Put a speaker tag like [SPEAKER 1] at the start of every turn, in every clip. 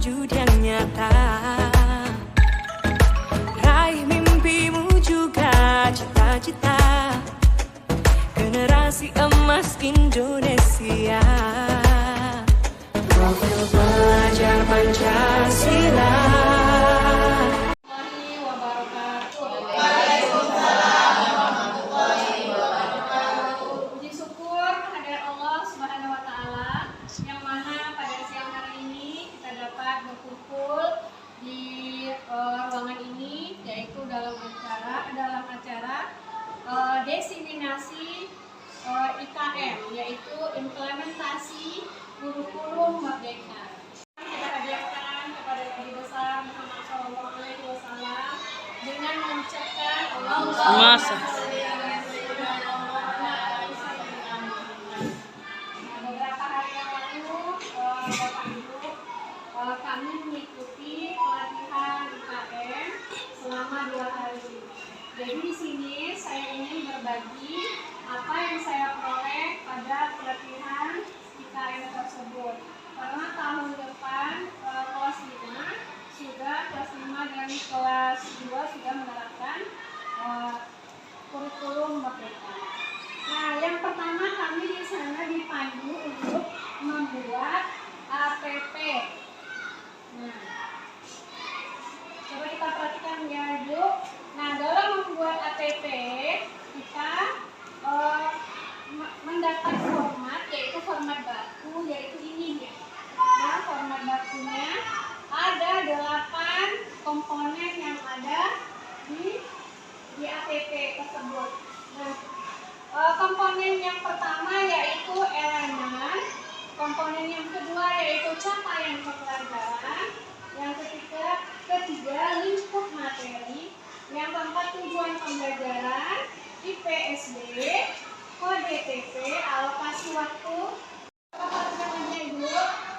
[SPEAKER 1] wujud yang nyata. Raih mimpimu juga cita-cita, generasi emas Indonesia. Profil pelajar Pancasila.
[SPEAKER 2] Puji syukur kehadirat Allah Subhanahu wa Ta'ala, yang mana pada siang hari ini kita dapat berkumpul di ruangan ini, yaitu dalam acara diseminasi IKM, yaitu implementasi kurikulum merdeka. Kita hadiahkan kepada Nabi besar Muhammad SAW dengan mengucapkan Allahumma sholli ala sayyidina Muhammad. Beberapa hari yang lalu, Bapak Ibu, kami mengikuti pelatihan IKM selama 2 hari. Jadi di sini saya ingin berbagi apa yang saya peroleh pada pelatihan IKM tersebut. Karena tahun depan kelas 5 dan kelas 2 sudah menerapkan kurikulum merdeka. Nah, yang pertama kami di sana dipandu untuk membuat APP. Nah, coba kita perhatikan ya, Ibu. Nah, dalam membuat APP kita mendapat format, yaitu format baku, yaitu ini ya. Nah, format bakunya ada 8 komponen yang ada di APP tersebut. Nah, komponen yang pertama yaitu elemen, komponen yang kedua yaitu capaian pembelajaran, yang ketiga lingkup materi, yang keempat tujuan pembelajaran, IPSD, kode TP, alokasi waktu. Perhatikan Ibu.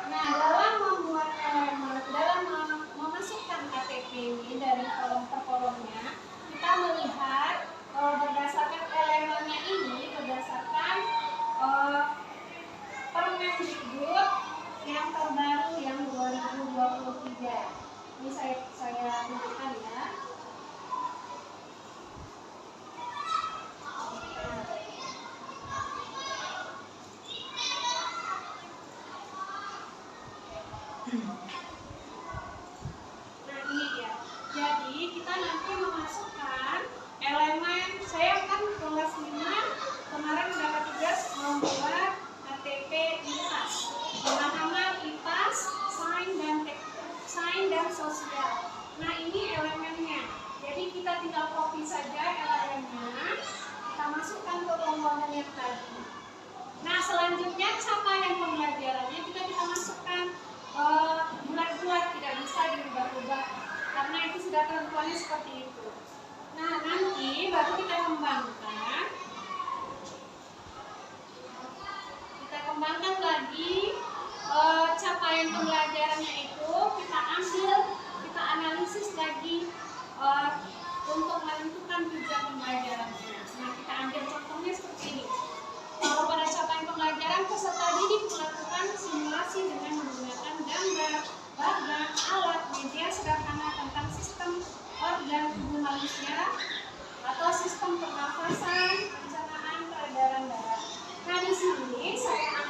[SPEAKER 2] Nah, dalam membuat elemen, dalam memasukkan KTP ini dari kolom per kolomnya, kita melihat berdasarkan elemennya ini berdasarkan Permendikbud yang terbaru yang 2023. Ini saya tunjukkan ya. Nah, ini dia. Jadi kita nanti memasukkan elemen. Saya kan kelas 5 kemarin mendapat tugas membuat KTP IPAS, pemahaman IPAS, sains dan sosial. Nah, ini elemennya. Jadi kita tinggal copy saja elemennya, kita masukkan ke komponen yang tadi. Nah, selanjutnya capaian pembelajarannya kita masukkan bulat-bulat, tidak bisa diubah-ubah karena itu sudah ketentuannya seperti itu. Nah, nanti baru kita kembangkan lagi capaian pembelajarannya itu kita analisis lagi untuk menentukan tujuan pembelajarannya. Nah, kita ambil contohnya seperti ini. Kalau pada capaian pembelajaran, peserta didik melakukan simulasi dengan menggunakan gambar, bagan, alat, media sederhana tentang sistem organ tubuh manusia atau sistem pernafasan, pencernaan, peredaran darah. Nah, di sini saya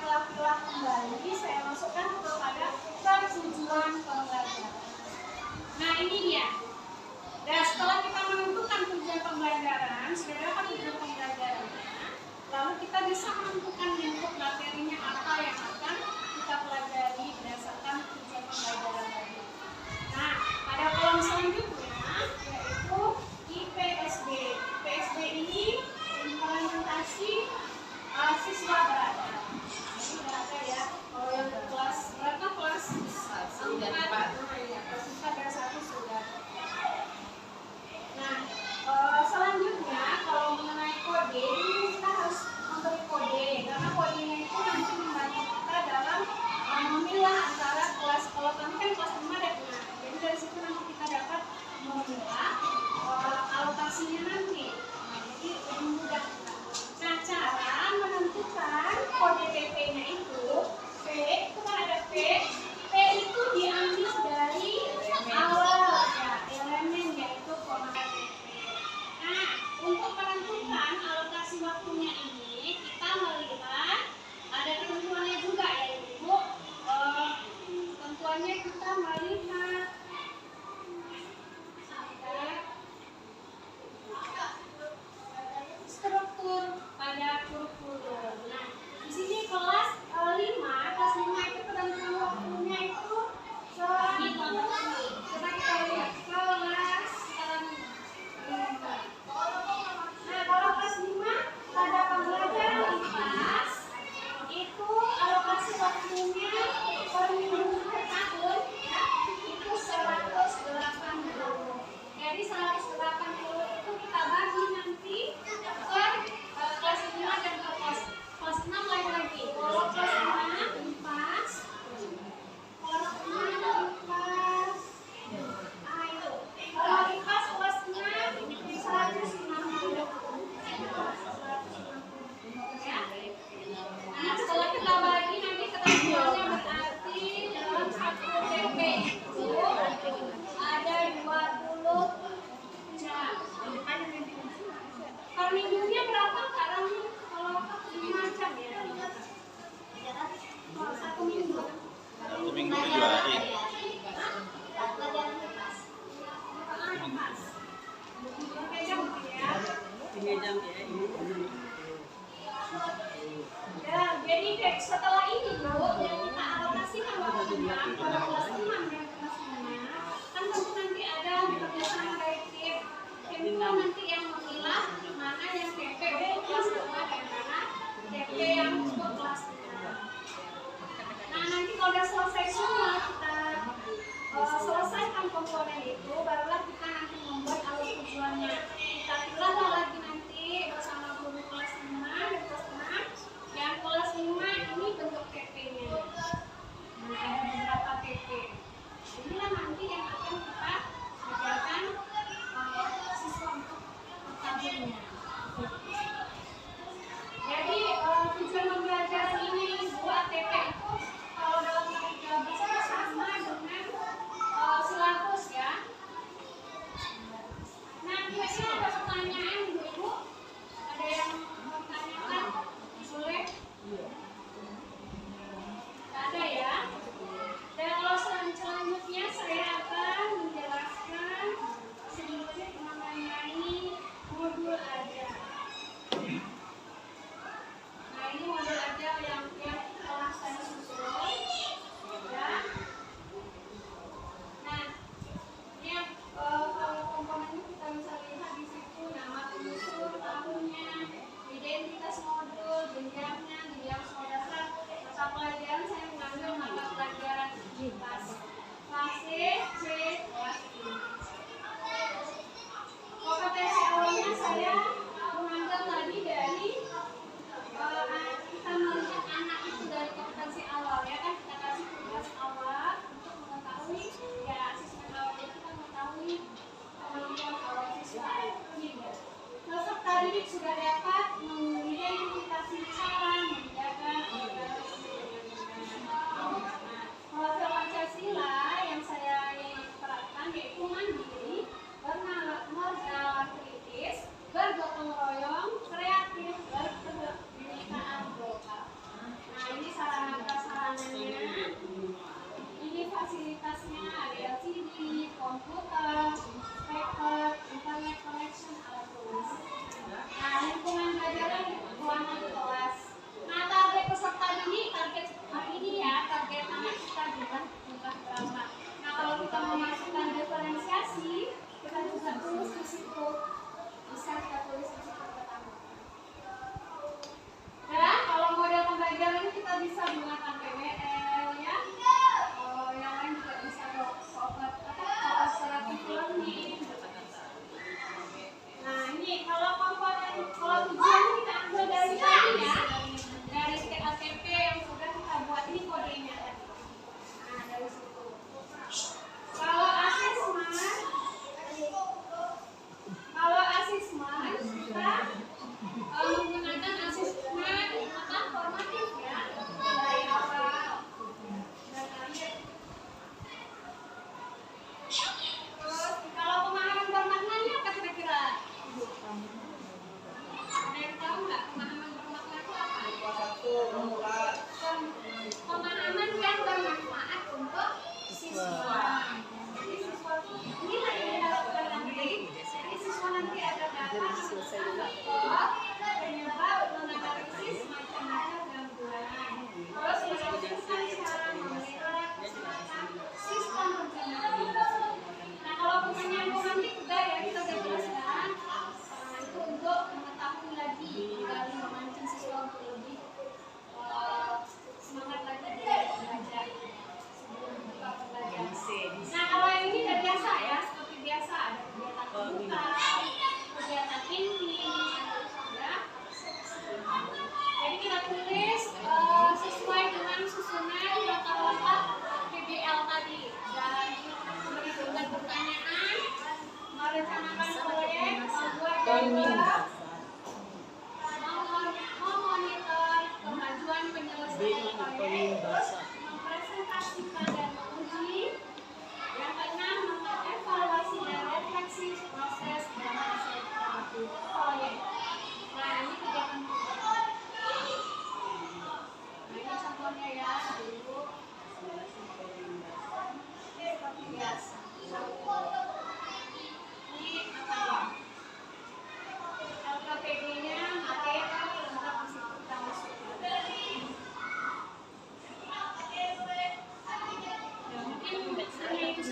[SPEAKER 2] pilah-pilah kembali, saya masukkan kepada tujuan pembelajaran. Nah, ini dia. Dan setelah kita menentukan tujuan pembelajaran, sudah dapat tujuan pembelajarannya, lalu kita bisa menentukan lingkup materinya apa yang akan kita pelajari berdasarkan tujuan pembelajaran tadi. Nah, pada kolom selanjutnya yaitu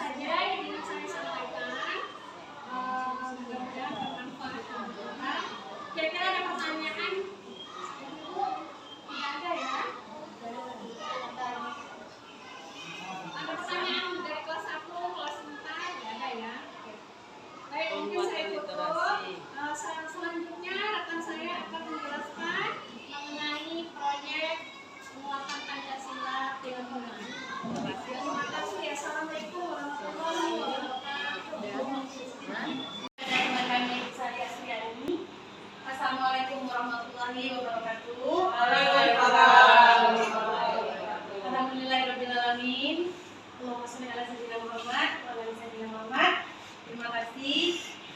[SPEAKER 2] saja yang ingin saya sampaikan. Mudah-mudahan bermanfaat. Kira-kira ada pertanyaan? Tidak ada ya? Ada pertanyaan dari kelas 1, kelas 4? Tidak ada ya? Baik, mungkin saya tutup. Selanjutnya rekan saya akan menjelaskan mengenai proyek penguatan Pancasila Filipina. Terima kasih. Assalamualaikum warahmatullahi wabarakatuh.
[SPEAKER 3] Assalamualaikum warahmatullahi wabarakatuh. Alhamdulillahirobbilalamin. Allahumma sholli ala sayyidina Muhammad wa ala ali sayyidina Muhammad. Terima kasih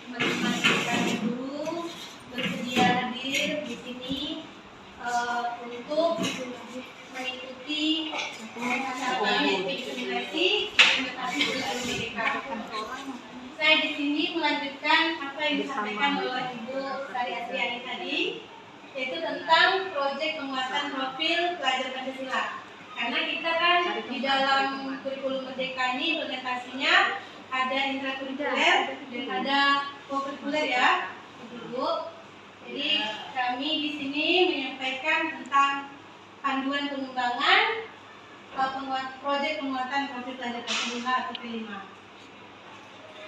[SPEAKER 3] teman-teman sekalian guru bersedia hadir di sini untuk mengikuti acara implementasi Merdeka. Saya di sini melanjutkan apa yang disampaikan oleh Ibu Sari Asriani tadi, yaitu tentang proyek penguatan profil pelajar Pancasila. Karena kita kan di dalam kurikulum Merdeka ini implementasinya ada intrakurikuler dan ada kokurikuler ya, Ibu. Jadi kami di sini menyampaikan tentang panduan pengembangan proyek penguatan profil pelajar Pancasila atau P5.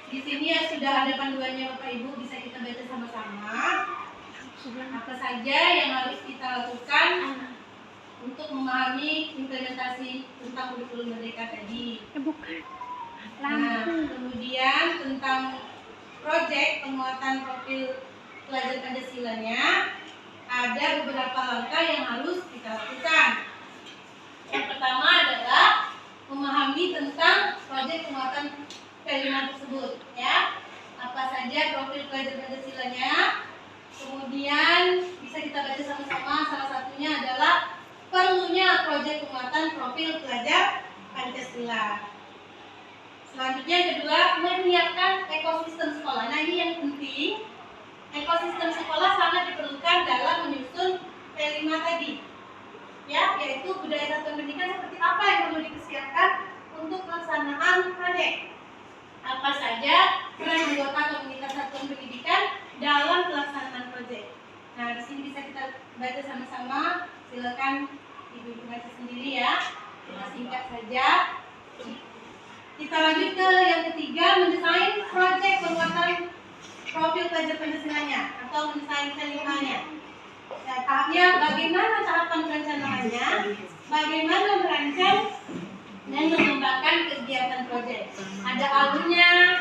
[SPEAKER 3] Di sini ya sudah ada panduannya Bapak Ibu, bisa kita baca sama-sama. Apa saja yang harus kita lakukan untuk memahami implementasi tentang kurikulum Merdeka tadi. Nah, kemudian tentang proyek penguatan profil pelajar Pancasilanya, ada beberapa langkah yang harus kita lakukan. Yang pertama adalah memahami tentang proyek penguatan P5 tersebut, ya. Apa saja profil pelajar Pancasilanya. Kemudian bisa kita baca sama-sama. Salah satunya adalah perlunya proyek penguatan profil pelajar Pancasila. Selanjutnya kedua, menyiapkan ekosistem sekolah. Nah, ini yang penting. Ekosistem sekolah sangat diperlukan dalam menyusun P5 tadi. Ya, yaitu budaya satuan pendidikan seperti apa yang perlu dipersiapkan untuk pelaksanaan proyek. Apa saja peran anggota komunitas satuan pendidikan dalam pelaksanaan proyek. Nah, di sini bisa kita baca sama-sama. Silakan Ibu baca sendiri ya. Kita singkat saja. Kita lanjut ke yang ketiga, mendesain proyek penguatan profil pelajar Pancasilanya atau mendesain P5-nya. Nah, tahapnya bagaimana tahapan perencanaannya, bagaimana merancang dan mengembangkan kegiatan proyek. Ada alurnya,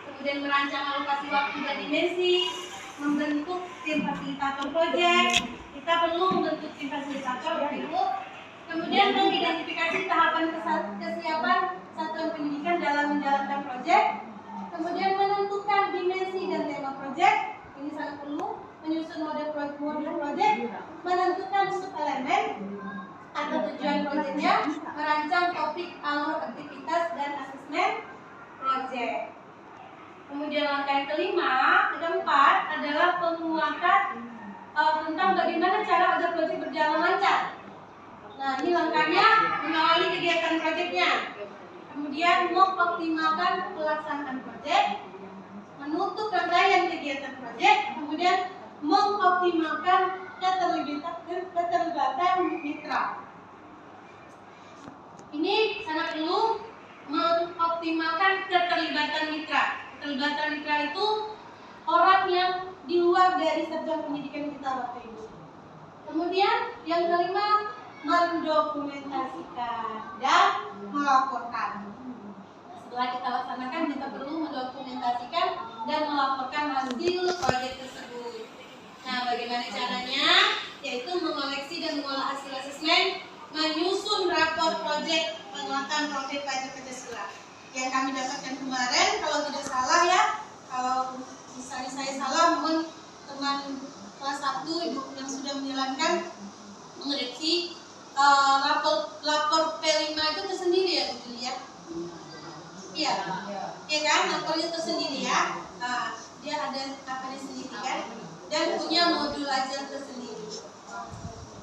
[SPEAKER 3] kemudian merancang alokasi waktu dan dimensi, membentuk tim fasilitator proyek. Kita perlu membentuk tim fasilitator, Ibu. Kemudian mengidentifikasi tahapan kesiapan satuan pendidikan dalam menjalankan proyek. Kemudian menentukan dimensi dan tema proyek. Ini sangat perlu. Menyusun model proyek, menentukan subelemen atau tujuan proyeknya, merancang topik, alur aktivitas dan asesmen proyek. Kemudian langkah yang keempat adalah penguatan tentang bagaimana cara agar proyek berjalan lancar. Nah, ini langkahnya mengawali kegiatan proyeknya. Kemudian mengoptimalkan pelaksanaan proyek, menutup rangkaian kegiatan proyek, kemudian mengoptimalkan keterlibatan mitra. Ini sangat perlu, mengoptimalkan keterlibatan mitra. Keterlibatan mitra itu orang yang di luar dari satuan pendidikan kita, Bapak Ibu. Kemudian yang kelima, mendokumentasikan dan melaporkan. Setelah kita laksanakan, kita perlu mendokumentasikan dan melaporkan hasil proyek tersebut. Nah, bagaimana caranya? Yaitu mengoleksi dan mengolah hasil asesmen, menyusun rapor proyek penguatan profil pelajar Pancasila yang kami dapatkan kemarin. Kalau tidak salah ya, kalau misalnya saya salah, mohon teman kelas 1 Ibu yang sudah menjalankan mengoreksi. Lapor P5 itu tersendiri ya, Bu ya? Iya, iya kan? Lapornya tersendiri ya. Dia ada apanya sendiri kan? Dan punya modul ajar tersendiri.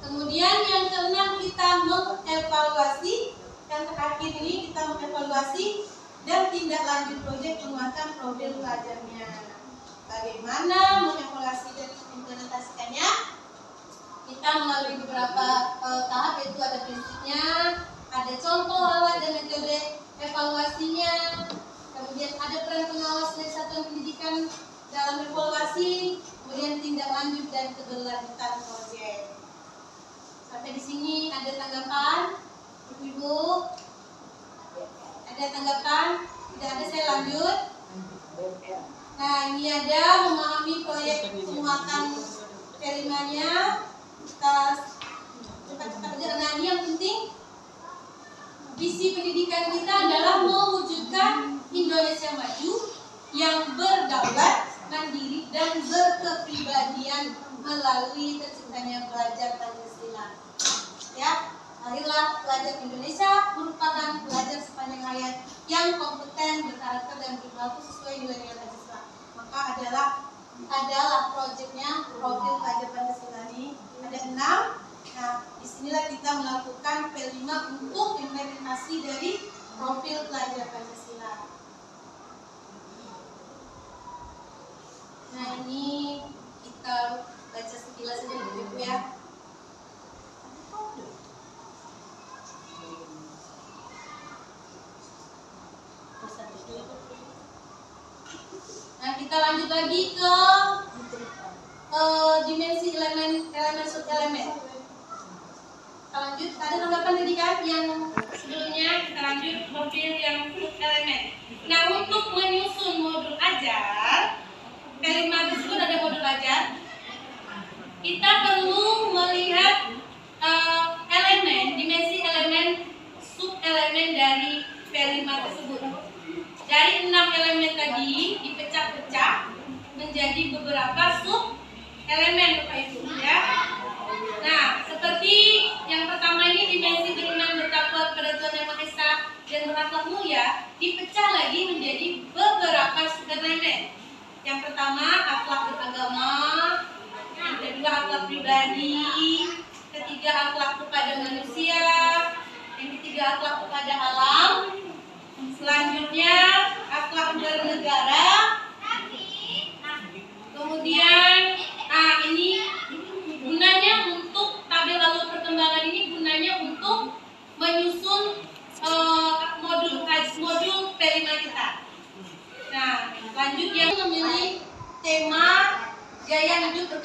[SPEAKER 3] Kemudian yang keenam, kita mengevaluasi. Yang terakhir ini kita mengevaluasi
[SPEAKER 4] dan tindak lanjut proyek penguatan profil pelajarnya. Bagaimana mengevaluasi dan mengimplementasikannya? Kita melalui beberapa tahap, yaitu ada prinsipnya, ada contoh, alat dan metode evaluasinya, kemudian ada peran pengawas dari satuan pendidikan dalam evaluasi, kemudian tindak lanjut dan keberlanjutan proyek. Sampai di sini ada tanggapan, Ibu? Ada tanggapan? Tidak ada, saya lanjut. Nah, ini ada memahami proyek penguatan terimanya. Kita cepat-cepat aja. Nah, ini yang penting. Visi pendidikan kita adalah mewujudkan Indonesia maju yang berdaulat, mandiri, dan berkepribadian melalui terciptanya pelajar Pancasila. Ya, lahirlah pelajar Indonesia merupakan pelajar sepanjang hayat yang kompeten, berkarakter, dan berperilaku sesuai nilai-nilai Pancasila. Maka adalah proyeknya profil pelajar Pancasila ini ada 6. Nah, disinilah kita melakukan P5 untuk implementasi dari profil pelajar Pancasila. Nah, ini kita baca sekilas saja dulu ya. Nah, kita lanjut lagi ke dimensi elemen sub-elemen. Kita lanjut, ada tanggapan tadi kan yang sebelumnya, kita lanjut profil yang sub-elemen. Nah, untuk menyusun modul ajar, P5 tersebut ada modul ajar, kita perlu melihat elemen, dimensi elemen, sub-elemen dari P5 tersebut. Dari 6 elemen tadi dipecah-pecah menjadi beberapa sub-elemen, Bapak Ibu ya. Nah, seperti yang pertama ini dimensi beriman, bertakwa kepada Tuhan Yang Maha Esa dan berakhlak mulia, dipecah lagi menjadi beberapa sub-elemen. Yang pertama akhlak beragama, yang kedua akhlak pribadi, ketiga akhlak kepada manusia, yang ketiga akhlak kepada alam, selanjutnya akhlak bernegara, kemudian ini gunanya untuk tabel alur perkembangan ini gunanya untuk menyusun modul P5 kita. Nah, lanjut yang memilih tema gaya hidup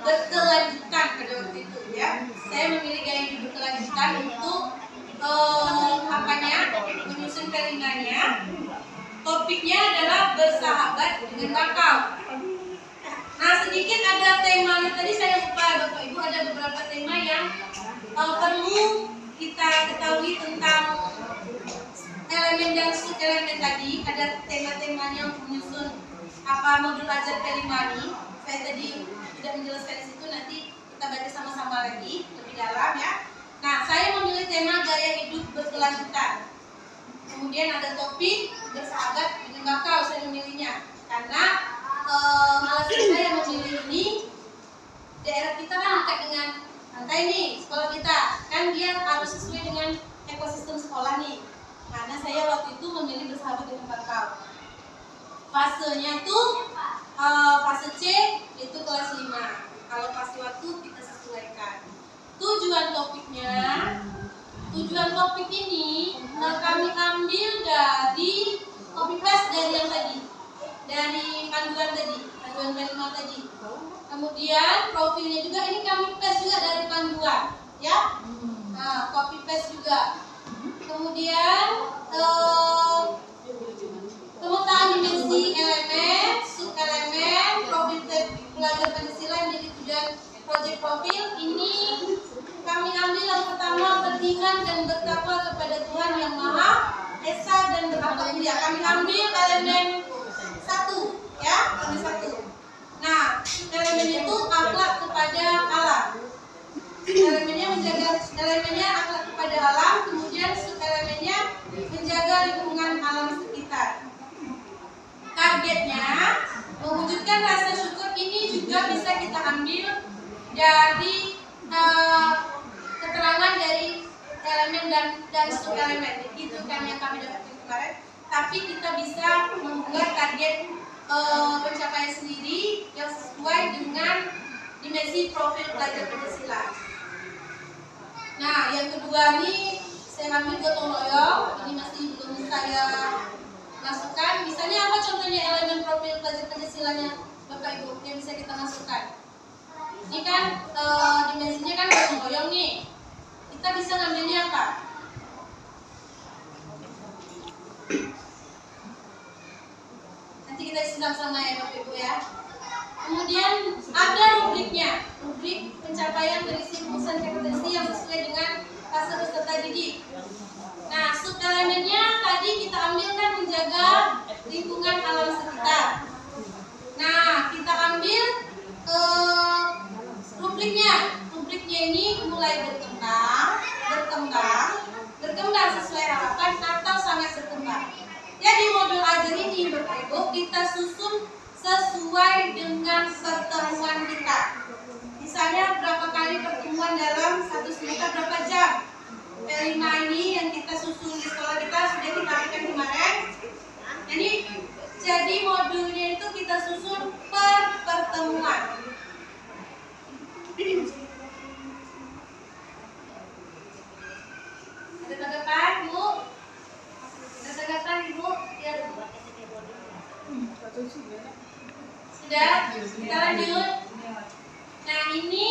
[SPEAKER 4] berkelanjutan pada waktu itu ya. Saya memilih gaya hidup berkelanjutan untuk menyusun P5-nya. Topiknya adalah bersahabat dengan bakau. Nah, sedikit ada temanya tadi saya lupa, Bapak Ibu, ada beberapa tema yang perlu kita ketahui tentang elemen dan sub-elemen tadi. Ada tema-temanya untuk menyusun modul ajar P5 ini. Saya tadi tidak menjelaskan di situ, nanti kita baca sama-sama lagi lebih dalam ya. Nah, saya memilih tema gaya hidup berkelanjutan. Kemudian ada topik bersahabat dengan bakau, saya memilihnya karena alasan saya memilih ini, daerah kita kan dekat dengan pantai nih, sekolah kita kan dia harus sesuai dengan ekosistem sekolah nih. Karena saya waktu itu memilih bersahabat dengan bakau. Fasenya tuh fase C itu kelas 5. Kalau fase waktu kita sesuaikan. Tujuan topik ini kami ambil dari copy paste dari yang tadi, dari panduan P5 tadi. Kemudian profilnya juga ini kami paste juga dari panduan ya. Nah, copy paste juga. Kemudian pemetaan dimensi elemen, sub-elemen, profil pelajar Pancasila menjadi tujuan proyek profil ini kami ambil yang pertama beriman dan bertakwa kepada Tuhan Yang Maha Esa dan berakhlak mulia. Kami ambil elemen 1 ya, elemen 1. Nah, elemen itu akhlak kepada alam. Elemennya akhlak kepada alam, kemudian sub-elemennya menjaga lingkungan alam sekitar. Targetnya mewujudkan rasa syukur ini juga bisa kita ambil dari keterangan dari elemen dan sub-elemen. Itu kan yang kami dapatkan kemarin. tapi kita bisa membuat target pencapaian sendiri yang sesuai dengan dimensi profil pelajar Pancasila. Nah, yang kedua nih saya ambil gotong royong, ini masih belum saya masukkan. Misalnya apa contohnya elemen profil pelajar Pancasilanya Bapak Ibu yang bisa kita masukkan? Ini kan dimensinya kan gotong royong nih. Kita bisa ngambilnya apa? Nanti kita isi sama-sama ya Bapak Ibu ya. Kemudian ada rubriknya, rubrik pencapaian berisi rumusan karakteristik yang sesuai dengan fase peserta didik. Nah, subelemennya tadi kita ambil kan menjaga lingkungan alam sekitar. Nah, kita ambil rubriknya. Rubriknya ini mulai berkembang sesuai harapan atau sangat berkembang. Ya, di modul ajar ini Bapak Ibu kita susun sesuai dengan pertemuan kita. Misalnya berapa kali pertemuan dalam satu semester, berapa jam. P5 ini yang kita susun di sekolah kita sudah kita aplikan kemarin. Jadi modulnya itu kita susun per pertemuan. Ada tanggapan Bu? Ada tanggapan Ibu? Ya. Sudah? Kita lanjut. Nah ini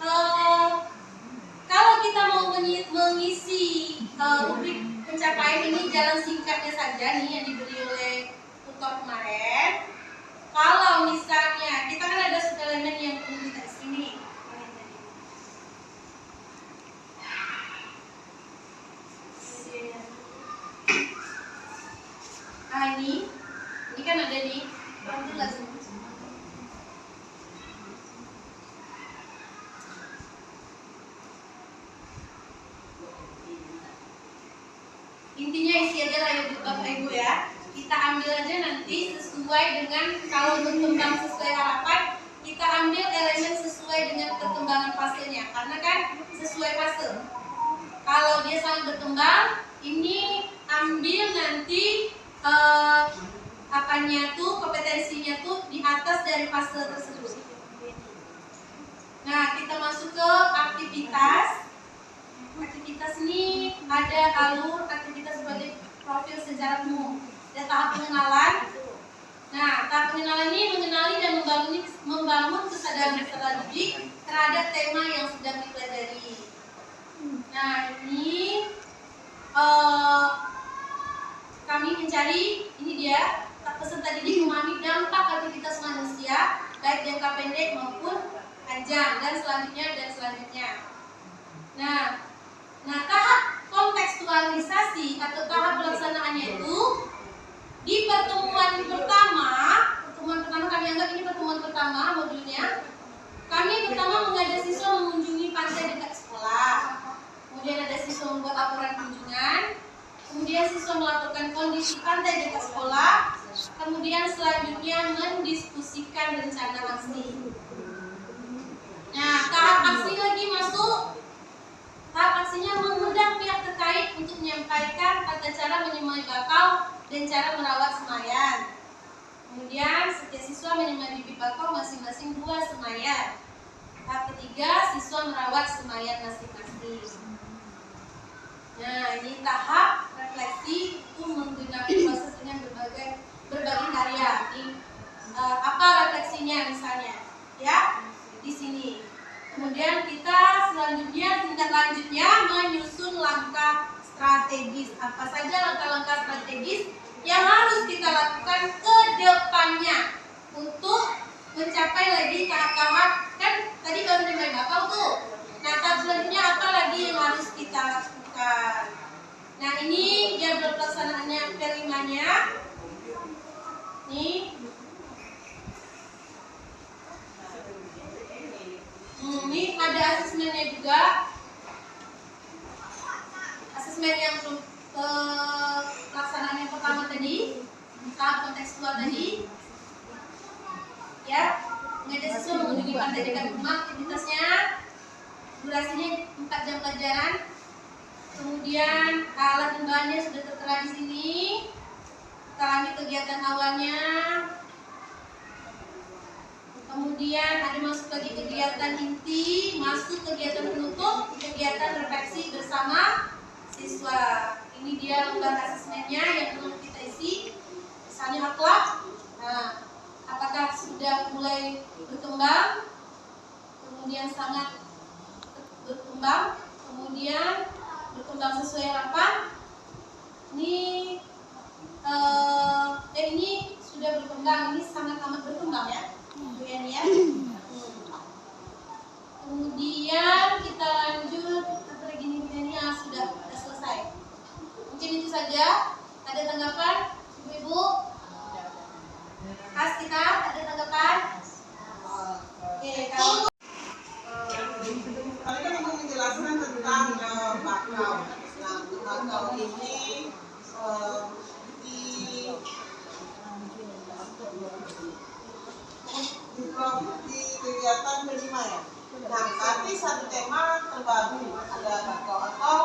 [SPEAKER 4] kalau kita mau mengisi rubrik pencapaian ini jalan singkatnya saja nih yang diberi oleh tutor kemarin. Kalau misalnya kita kan ada elemen yang perlu kita isi nih. Nah ini kan ada nih. Langsung. Intinya isi aja lah ya Bapak Ibu ya. Kita ambil aja nanti sesuai dengan kalau berkembang sesuai harapan, kita ambil elemen sesuai dengan perkembangan fasenya. Karena kan sesuai fase. Kalau dia sangat berkembang, ini ambil nanti kompetensinya tuh di atas dari fase tersebut. Nah, kita masuk ke aktivitas. Aktivitas ini ada alur aktivitas sebagai profil secara umum. Ada tahap pengenalan. Nah, tahap pengenalan ini mengenali dan membangun kesadaran peserta didik terhadap tema yang sedang dipelajari. Nah, ini kami mencari, ini dia peserta didik memahami dampak aktivitas manusia baik jangka pendek maupun panjang dan selanjutnya. Nah, tahap kontekstualisasi atau tahap pelaksanaannya itu di pertemuan pertama kami anggap ini pertemuan pertama modulnya. Kami pertama mengajak siswa mengunjungi pantai dekat sekolah. Kemudian ada siswa membuat laporan kunjungan. Kemudian siswa melaporkan kondisi pantai dekat sekolah. Kemudian selanjutnya mendiskusikan rencana aksi. Nah, tahap aksi lagi masuk. Tahap aksinya mengundang pihak terkait untuk menyampaikan tata cara menyemai bakau dan cara merawat semayan. Kemudian setiap siswa menyemai bibit bakau masing-masing 2 semayan. Tahap ketiga, siswa merawat semayan masing-masing. Nah, ini tahap refleksi itu menggunakan proses dengan berbagai karya. Apa refleksinya misalnya? Ya, di sini. Kemudian kita selanjutnya tindak lanjutnya menyusun langkah strategis. Apa saja langkah-langkah strategis yang harus kita lakukan ke depannya untuk mencapai lagi tahap-tahap. Kan tadi baru dimulai bakau tuh. Nah, tahap selanjutnya apa lagi yang harus kita lakukan? Nah, ini jadwal pelaksanaannya P5-nya. Nih. Ini ada asesmennya juga. Asesmen yang pelaksanaan yang pertama tadi, tahap kontekstual tadi. Ya, mengajak siswa mengunjungi pantai dekat rumah. Aktivitasnya durasinya 4 jam pelajaran. Kemudian alat dan bahannya sudah tertera di sini. Kita lanjut kegiatan awalnya. Kemudian ada masuk lagi kegiatan inti, masuk kegiatan penutup, kegiatan refleksi bersama siswa. Ini dia lembar asesmennya yang perlu kita isi. Misalnya akhlak. Nah, apakah sudah mulai berkembang? Kemudian sangat berkembang. Kemudian berkembang sesuai harapan. Ini sudah berkembang. Ini sangat amat berkembang ya. Kemudian ya. Kemudian kita lanjut apa lagi nih ya, sudah selesai. Mungkin itu saja. Ada tanggapan, Ibu-ibu? Kas kita ada tanggapan? Oke, kalau
[SPEAKER 5] Kali kan Ibu menjelaskan tentang bakau. Nah, bakau ini di kegiatan kelima ya. Nah, tapi satu tema terbaru ada bakau atau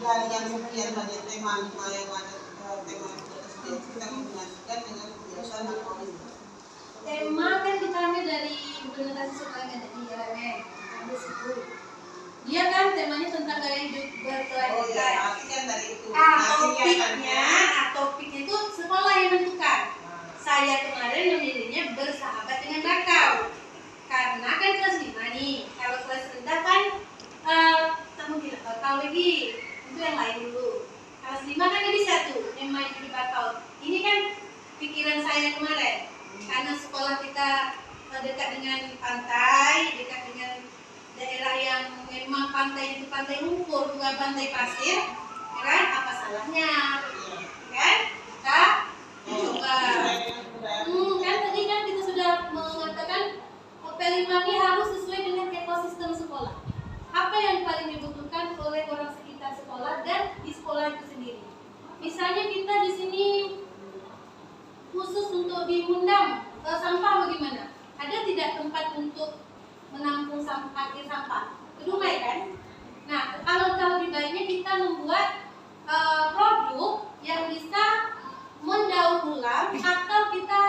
[SPEAKER 5] dari yang sekian banyak tema 5 yang ada tema yang kita kombinasikan dengan kebiasaan bakau ini.
[SPEAKER 4] tema kan kita ambil dari implementasi sekolah yang ada di ILMN. Ada 10. Dia kan temanya tentang gaya hidup berkelanjutan.
[SPEAKER 5] Oh ya, arti kan dari itu.
[SPEAKER 4] Topiknya itu sekolah yang menentukan. Saya kemarin memilihnya bersahabat dengan bakau. Karena kan kelas 5 nih. Kalau kelas rendah kan tak mungkin bakau lagi. Itu yang lain dulu. Kelas 5 kan nggak bisa tuh yang main di bakau. Ini kan pikiran saya kemarin. Karena sekolah kita dekat dengan pantai, dekat dengan daerah yang memang pantai itu pantai lumpur, bukan pantai pasir, kan? Apa salahnya? Kan? Kita coba. Kan tadi kan kita sudah mengatakan P5 ini harus sesuai dengan ekosistem sekolah. Apa yang paling dibutuhkan oleh orang sekitar sekolah dan di sekolah itu sendiri. Misalnya kita di sini khusus untuk diundang sampah bagaimana? Ada tidak tempat untuk menampung akhir sampah? Kedumai kan? Nah, kalau lebih baiknya kita membuat produk yang bisa mendaur ulang atau kita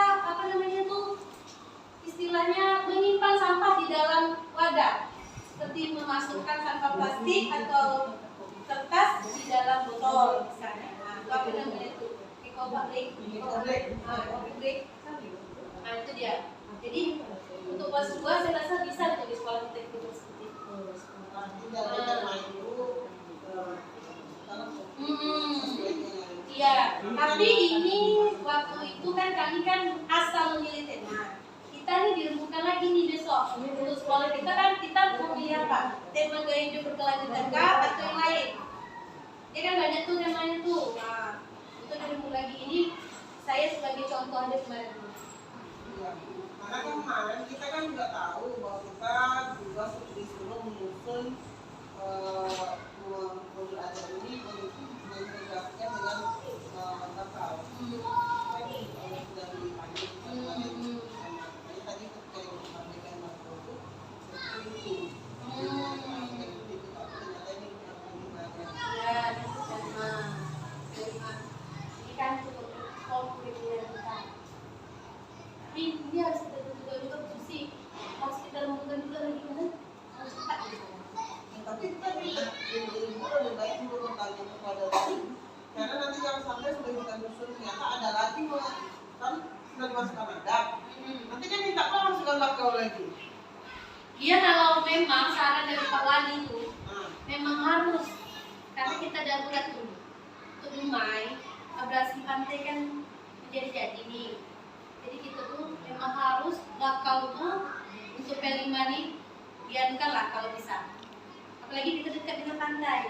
[SPEAKER 4] istilahnya menyimpan sampah di dalam wadah, seperti memasukkan sampah plastik atau kertas di dalam botol misalnya. Nah, apa namanya itu? Eco-brick. Nah, itu dia. Jadi untuk kelas 2 saya rasa bisa untuk di sekolah kita itu seperti itu. Iya, tapi ini waktu itu kan kami kan asal memilih tema. Kita ini dirembukan lagi nih besok untuk sekolah kita kan kita memilih apa? Tema gaya hidup berkelanjutan kah atau yang lain? Ya kan banyak tuh temanya tuh. Nah, itu dirembuk lagi ini saya sebagai contoh aja kemarin.
[SPEAKER 5] Karena kemarin kita kan juga tahu bahwa kita juga disuruh menyusun modul ajar ini untuk mengintegrasikan dengan bakau. Ini sudah dipanggil. Jadi tadi ketika disampaikan bakau itu seperti itu.
[SPEAKER 4] Ya, ini kan untuk konflik kita. Tapi ini harus kita juga diskusi. Harus kita lakukan juga lagi mana? Harus kita gitu.
[SPEAKER 5] Tapi kita ilmu lebih baik untuk bertanya kepada tadi, karena nanti jangan sampai sudah kita susun ternyata ada lagi kan sudah dimasukkan adab. Nanti kan minta masukkan bakau lagi.
[SPEAKER 4] Iya, kalau memang saran dari Pak Wali itu memang harus, karena kita darurat dulu untuk Dumai, abrasi pantai kan menjadi nih. Jadi kita tuh memang harus bakau tuh untuk P5 nih biarkanlah kalau bisa. Apalagi kita dekat dengan pantai.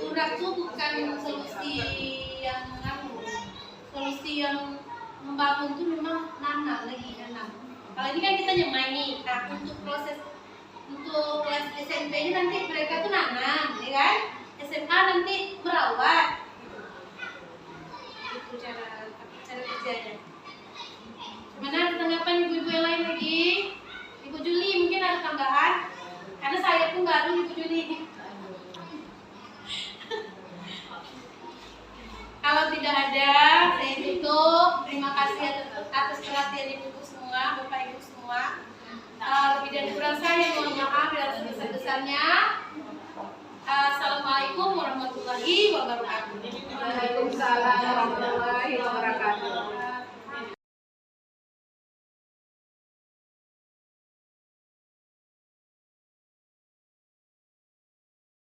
[SPEAKER 4] Urak tuh bukan solusi yang membangun tuh memang nanam. Kalau ini kan kita nyemai nih. Nah, untuk proses untuk kelas SMP ini nanti mereka tuh nanam, ya kan? SMA nanti merawat. Itu cara kerjanya. Mana ada tanggapan ibu-ibu yang lain lagi? Ibu Juli mungkin ada tambahan? Karena saya pun baru Ibu Juli.
[SPEAKER 3] kasih atas perhatian ibu semua, bapak ibu semua. Lebih dan kurang saya mohon maaf dan sebesar-besarnya. Assalamualaikum warahmatullahi wabarakatuh.
[SPEAKER 2] Waalaikumsalam warahmatullahi wabarakatuh.